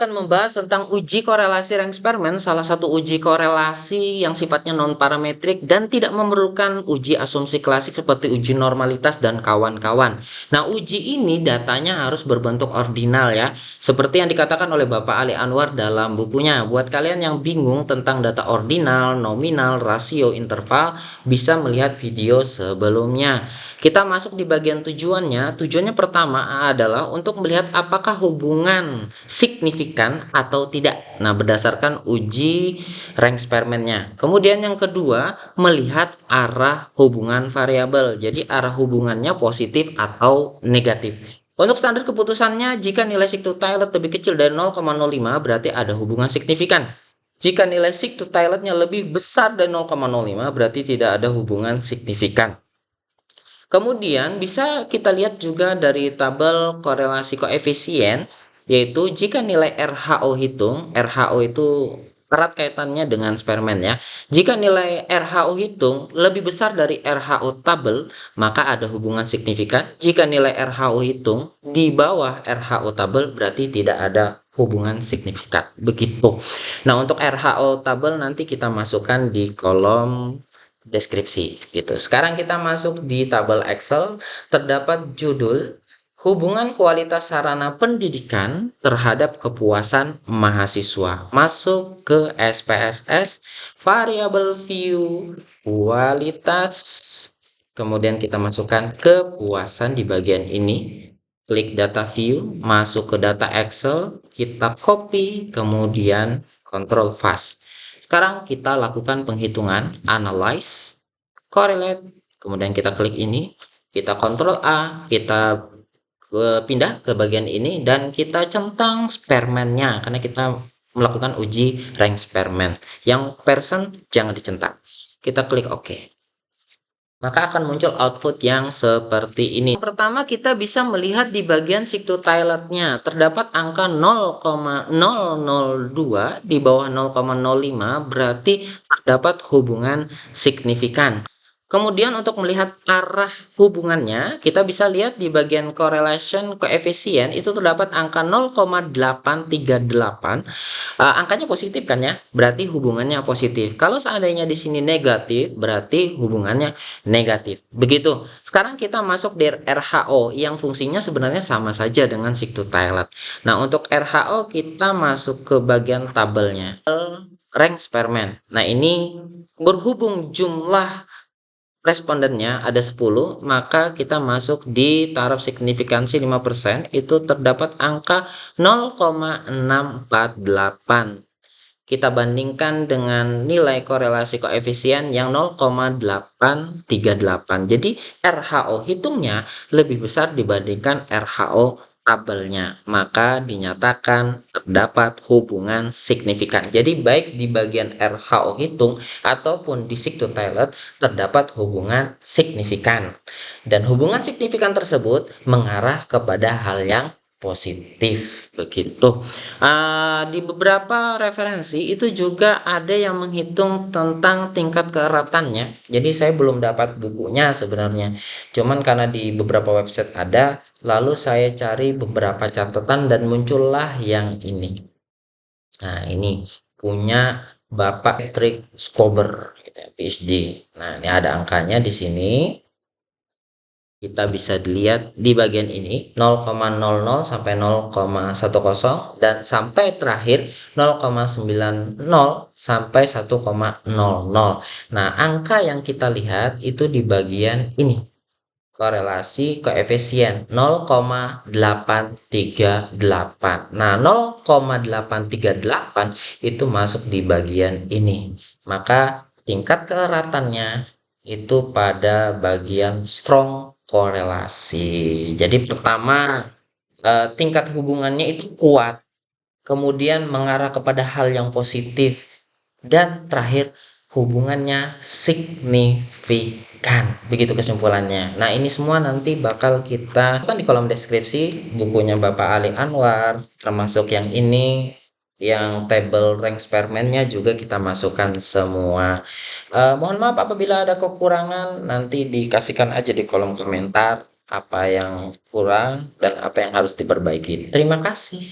Akan membahas tentang uji korelasi rank eksperimen, salah satu uji korelasi yang sifatnya non-parametrik dan tidak memerlukan uji asumsi klasik seperti uji normalitas dan kawan-kawan. Nah, uji ini datanya harus berbentuk ordinal ya, seperti yang dikatakan oleh Bapak Ali Anwar dalam bukunya. Buat kalian yang bingung tentang data ordinal, nominal, rasio, interval, bisa melihat video sebelumnya. Kita masuk di bagian tujuannya. Tujuannya pertama adalah untuk melihat apakah hubungan signifikan atau tidak. Nah, berdasarkan uji rank eksperimennya. Kemudian yang kedua, melihat arah hubungan variabel. Jadi arah hubungannya positif atau negatif. Untuk standar keputusannya, jika nilai sigma-Taylor lebih kecil dari 0,05 berarti ada hubungan signifikan. Jika nilai sigma-Taylornya lebih besar dari 0,05 berarti tidak ada hubungan signifikan. Kemudian bisa kita lihat juga dari tabel korelasi koefisien, yaitu jika nilai RHO hitung, RHO itu erat kaitannya dengan eksperimen ya. Jika nilai RHO hitung lebih besar dari RHO tabel, maka ada hubungan signifikan. Jika nilai RHO hitung di bawah RHO tabel, berarti tidak ada hubungan signifikan. Begitu. Nah, untuk RHO tabel nanti kita masukkan di kolom deskripsi gitu. Sekarang kita masuk di tabel Excel, terdapat judul hubungan kualitas sarana pendidikan terhadap kepuasan mahasiswa. Masuk ke SPSS, variabel view, kualitas, kemudian kita masukkan kepuasan di bagian ini. Klik data view, masuk ke data Excel, kita copy, kemudian Ctrl Fast. Sekarang kita lakukan penghitungan, analyze, correlate, kemudian kita klik ini, kita Ctrl A, kita pindah ke bagian ini, dan kita centang eksperimennya, karena kita melakukan uji rank eksperimen. Yang person jangan dicentak. Kita klik OK. Maka akan muncul output yang seperti ini. Yang pertama kita bisa melihat di bagian sigma-Taylor-nya terdapat angka 0,002 di bawah 0,05 berarti terdapat hubungan signifikan. Kemudian untuk melihat arah hubungannya, kita bisa lihat di bagian correlation coefficient itu terdapat angka 0,838. Angkanya positif kan ya, berarti hubungannya positif. Kalau seandainya di sini negatif, berarti hubungannya negatif. Begitu. Sekarang kita masuk di RHO yang fungsinya sebenarnya sama saja dengan sigma-Taylor. Nah, untuk RHO kita masuk ke bagian tabelnya. Rank eksperimen. Nah, ini berhubung jumlah respondennya ada 10, maka kita masuk di taraf signifikansi 5%, itu terdapat angka 0,648. Kita bandingkan dengan nilai korelasi koefisien yang 0,838. Jadi RHO hitungnya lebih besar dibandingkan RHO tabelnya, maka dinyatakan terdapat hubungan signifikan. Jadi baik di bagian RHO hitung ataupun di sigma-Taylor terdapat hubungan signifikan. Dan hubungan signifikan tersebut mengarah kepada hal yang positif begitu. Di beberapa referensi itu juga ada yang menghitung tentang tingkat keeratannya. Jadi saya belum dapat bukunya sebenarnya. Cuman karena di beberapa website ada, lalu saya cari beberapa catatan dan muncullah yang ini. Nah, ini punya Bapak Patrick Scober, PhD. Nah, ini ada angkanya di sini. Kita bisa dilihat di bagian ini 0,00 sampai 0,10 dan sampai terakhir 0,90 sampai 1,00. Nah, angka yang kita lihat itu di bagian ini. Korelasi koefisien 0,838. Nah, 0,838 itu masuk di bagian ini. Maka tingkat keeratannya itu pada bagian strong korelasi. Jadi pertama tingkat hubungannya itu kuat, kemudian mengarah kepada hal yang positif, dan terakhir hubungannya signifikan. Begitu kesimpulannya. Nah, ini semua nanti bakal kita di kolom deskripsi bukunya Bapak Ali Anwar, termasuk yang ini, yang tabel rank eksperimennya juga kita masukkan semua. Mohon maaf apabila ada kekurangan, nanti dikasihkan aja di kolom komentar apa yang kurang dan apa yang harus diperbaiki. Terima kasih.